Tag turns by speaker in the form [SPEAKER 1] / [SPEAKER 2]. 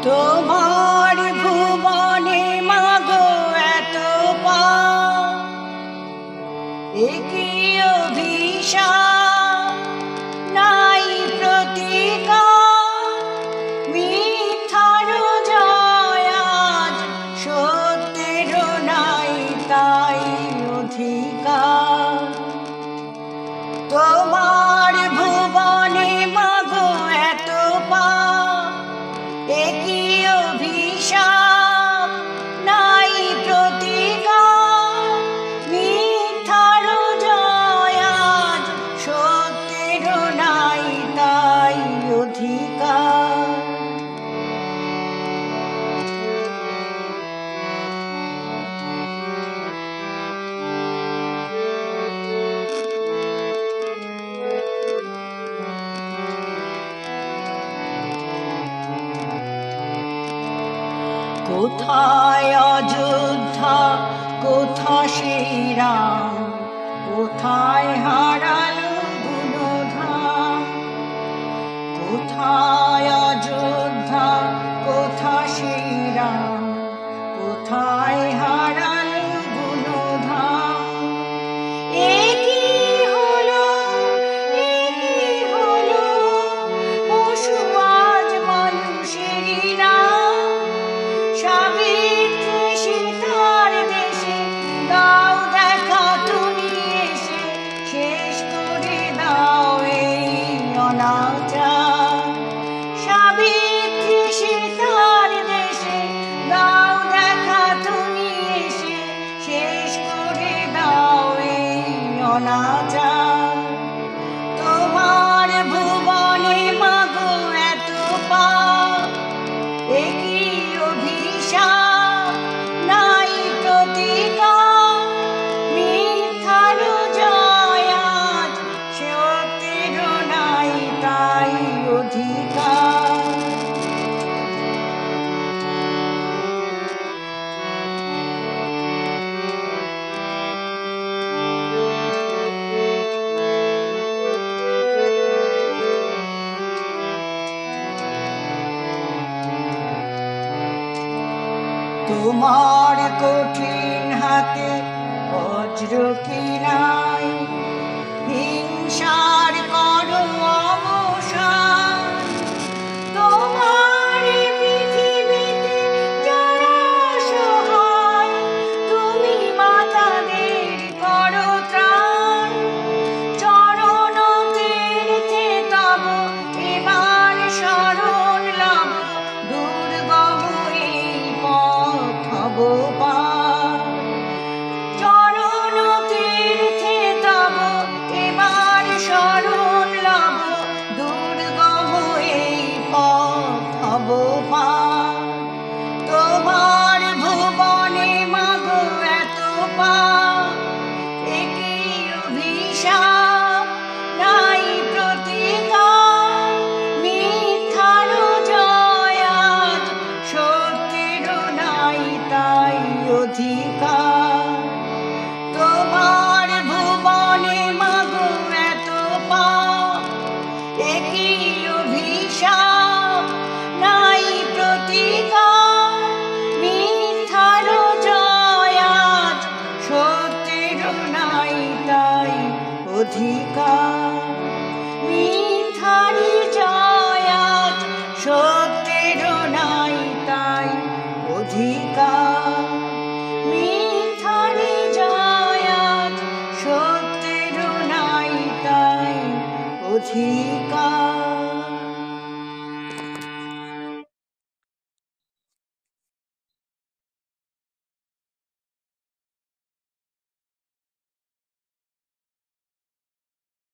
[SPEAKER 1] তোমার ভুবনে মাগো এত পাপ, এ কি অভিশাপ, নাই প্রতিকার। মিথ্যার জয় আজ, সত্যের নাই তাই অধিকার। তোমার ভুবনে মাগো এত পাপ, এ কি অভিশাপ, নাই প্রতিকার। মিথ্যার জয় আজ, সত্যের নাই তাই অধিকার। কোথায় অযোধ্যা, কোথা সেই রাম, কোথায় হারালো গুণধাম। কোথায় অযোধ্যা, কোথা সেই রাম, কোথায় হারালো গুণধাম। এ কি হলো, এ কি হলো, পশু আজ মানুষেরই নাম। সাবিত্রী সীতার দেশে দাও দেখা তুমি এসে, শেষ করে দাও এই অনাচার। সাবিত্রী সীতার দেশে দাও দেখা তুমি এসে, শেষ করে দাও এই অনাচার। তোমার ভুবনে মাগো এত পাপ, এ কি অভিশাপ, নাই প্রতিকার। মিথ্যার জয় আজ, সত্যের নাই তাই অধিকার। তোমার কঠিন হাতে বজ্র কি নাই, হিংসার করো অবসান। তোমার পৃথিবীতে যারা অসহায়, তুমি মাতাদের করো ত্রাণ। চরণ তীর্থে তব এবার শরণ লব, দুর্গম এই পথ হব পার। চরণ তীর্থে তব এবার শরণ লব, দুর্গম এই পথ হব পার। তোমার ভুবনে মাগো এত পাপ, এ কি অভিশাপ।